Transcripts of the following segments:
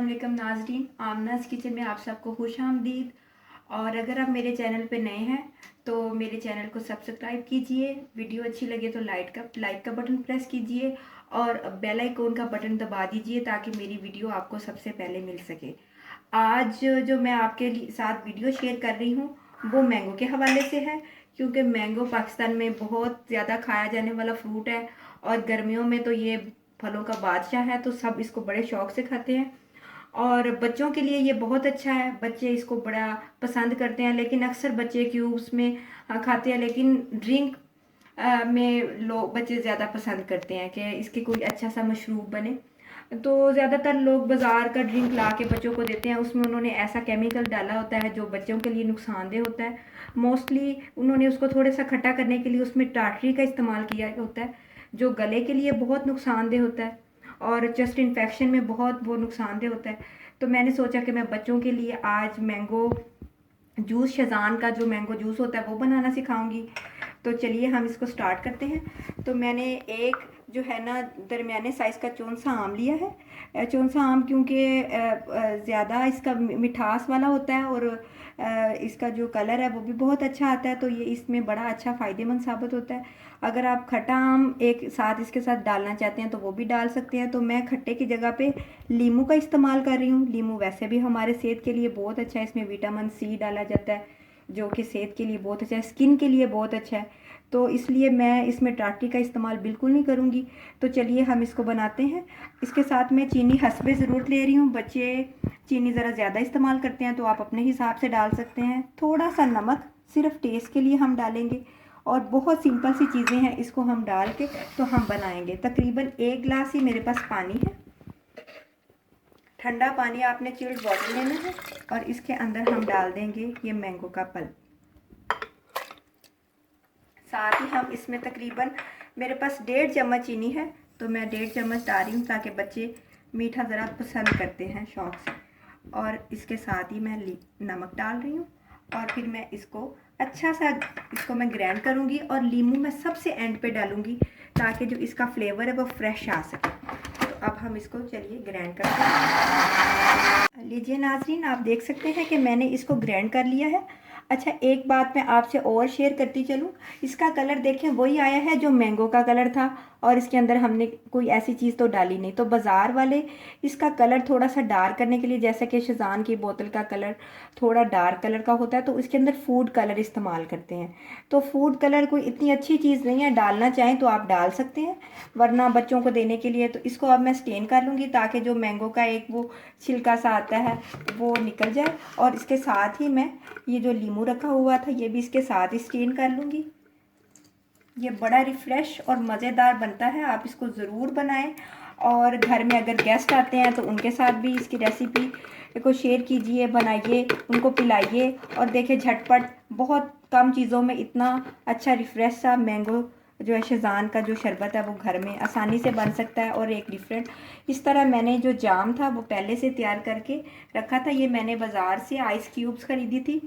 वालेकुम नाज़रीन, आमनाज़ किचन में आप सबको खुशामदीद। और अगर आप मेरे चैनल पे नए हैं तो मेरे चैनल को सब्सक्राइब कीजिए। वीडियो अच्छी लगे तो लाइक का बटन प्रेस कीजिए और बेल आइकन का बटन दबा दीजिए ताकि मेरी वीडियो आपको सबसे पहले मिल सके। आज जो मैं आपके साथ वीडियो शेयर कर रही हूँ वो मैंगो के हवाले से है, क्योंकि मैंगो पाकिस्तान में बहुत ज़्यादा खाया जाने वाला फ्रूट है और गर्मियों में तो ये फलों का बादशाह है, तो सब इसको बड़े शौक से खाते हैं। और बच्चों के लिए ये बहुत अच्छा है, बच्चे इसको बड़ा पसंद करते हैं। लेकिन अक्सर बच्चे क्यूब्स में खाते हैं, लेकिन ड्रिंक में लोग बच्चे ज़्यादा पसंद करते हैं कि इसके कोई अच्छा सा मशरूब बने। तो ज़्यादातर लोग बाज़ार का ड्रिंक ला के बच्चों को देते हैं, उसमें उन्होंने ऐसा केमिकल डाला होता है जो बच्चों के लिए नुकसानदेह होता है। मोस्टली उन्होंने उसको थोड़ा सा खट्टा करने के लिए उसमें टाटरी का इस्तेमाल किया होता है, जो गले के लिए बहुत नुकसानदेह होता है और चेस्ट इन्फेक्शन में बहुत वो नुकसानदेह होता है। तो मैंने सोचा कि मैं बच्चों के लिए आज मैंगो जूस, शेज़ान का जो मैंगो जूस होता है वो बनाना सिखाऊंगी। तो चलिए हम इसको स्टार्ट करते हैं। तो मैंने एक जो है ना दरमियाने साइज़ का चौन सा आम लिया है। चौन सा आम क्योंकि ज़्यादा इसका मिठास वाला होता है और इसका जो कलर है वो भी बहुत अच्छा आता है, तो ये इसमें बड़ा अच्छा फ़ायदेमंद साबित होता है। अगर आप खट्टा आम एक साथ इसके साथ डालना चाहते हैं तो वो भी डाल सकते हैं। तो मैं खट्टे की जगह पे नींबू का इस्तेमाल कर रही हूँ। नींबू वैसे भी हमारे सेहत के लिए बहुत अच्छा है, इसमें विटामिन सी डाला जाता है जो कि सेहत के लिए बहुत अच्छा है, स्किन के लिए बहुत अच्छा है। तो इसलिए मैं इसमें टाटरी का इस्तेमाल बिल्कुल नहीं करूँगी। तो चलिए हम इसको बनाते हैं। इसके साथ मैं चीनी हस्बे ज़रूरत ले रही हूँ। बच्चे चीनी ज़रा ज़्यादा इस्तेमाल करते हैं तो आप अपने हिसाब से डाल सकते हैं। थोड़ा सा नमक सिर्फ टेस्ट के लिए हम डालेंगे और बहुत सिंपल सी चीज़ें हैं, इसको हम डाल के तो हम बनाएंगे। तकरीबन 1 गिलास ही मेरे पास पानी है, ठंडा पानी आपने चिल्ड वाटर लेना है और इसके अंदर हम डाल देंगे ये मैंगो का पल्प। साथ ही हम इसमें तकरीबन मेरे पास 1.5 चम्मच चीनी है, तो मैं 1.5 चम्मच डाल रही हूँ ताकि बच्चे मीठा ज़रा पसंद करते हैं शौक़ से। और इसके साथ ही मैं नमक डाल रही हूँ और फिर मैं इसको अच्छा सा इसको मैं ग्राइंड करूँगी और नींबू मैं सबसे एंड पे डालूँगी ताकि जो इसका फ्लेवर है वो फ्रेश आ सके। तो अब हम इसको चलिए ग्राइंड करते हैं। लीजिए नाज़रीन, आप देख सकते हैं कि मैंने इसको ग्राइंड कर लिया है। अच्छा, एक बात मैं आपसे और शेयर करती चलूँ, इसका कलर देखें वही आया है जो मैंगो का कलर था और इसके अंदर हमने कोई ऐसी चीज़ तो डाली नहीं। तो बाज़ार वाले इसका कलर थोड़ा सा डार्क करने के लिए, जैसे कि शेज़ान की बोतल का कलर थोड़ा डार्क कलर का होता है, तो इसके अंदर फूड कलर इस्तेमाल करते हैं। तो फूड कलर कोई इतनी अच्छी चीज़ नहीं है, डालना चाहें तो आप डाल सकते हैं, वरना बच्चों को देने के लिए। तो इसको अब मैं स्टेन कर लूँगी ताकि जो मैंगो का एक वो छिलका सा आता है वो निकल जाए। और इसके साथ ही मैं ये जो नींबू रखा हुआ था ये भी इसके साथ ही स्टेन कर लूँगी। ये बड़ा रिफ़्रेश और मज़ेदार बनता है, आप इसको ज़रूर बनाएं। और घर में अगर गेस्ट आते हैं तो उनके साथ भी इसकी रेसिपी को शेयर कीजिए, बनाइए, उनको पिलाइए। और देखिए झटपट बहुत कम चीज़ों में इतना अच्छा रिफ़्रेश सा मैंगो जो है शेज़ान का जो शरबत है वो घर में आसानी से बन सकता है। और एक डिफरेंट इस तरह मैंने जो जाम था वो पहले से तैयार करके रखा था। ये मैंने बाज़ार से आइस क्यूब्स ख़रीदी थी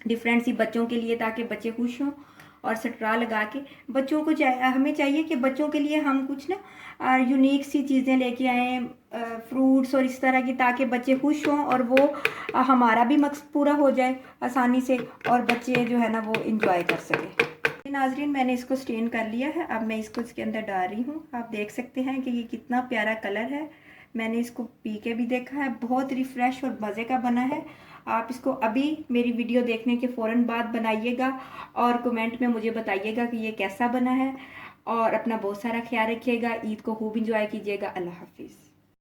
डिफरेंट सी बच्चों के लिए, ताकि बच्चे खुश हों। और स्ट्रा लगा के बच्चों को हमें चाहिए कि बच्चों के लिए हम कुछ ना यूनिक सी चीज़ें लेके आएँ, फ्रूट्स और इस तरह की, ताकि बच्चे खुश हों और वो हमारा भी मकसद पूरा हो जाए आसानी से और बच्चे जो है ना वो इंजॉय कर सकें। नाजरीन, मैंने इसको स्टेन कर लिया है, अब मैं इसको इसके अंदर डाल रही हूँ। आप देख सकते हैं कि ये कितना प्यारा कलर है। मैंने इसको पी के भी देखा है, बहुत रिफ़्रेश और मज़े का बना है। आप इसको अभी मेरी वीडियो देखने के फ़ौरन बाद बनाइएगा और कमेंट में मुझे बताइएगा कि ये कैसा बना है। और अपना बहुत सारा ख्याल रखिएगा। ईद को खूब इंजॉय कीजिएगा। अल्लाह हाफिज़।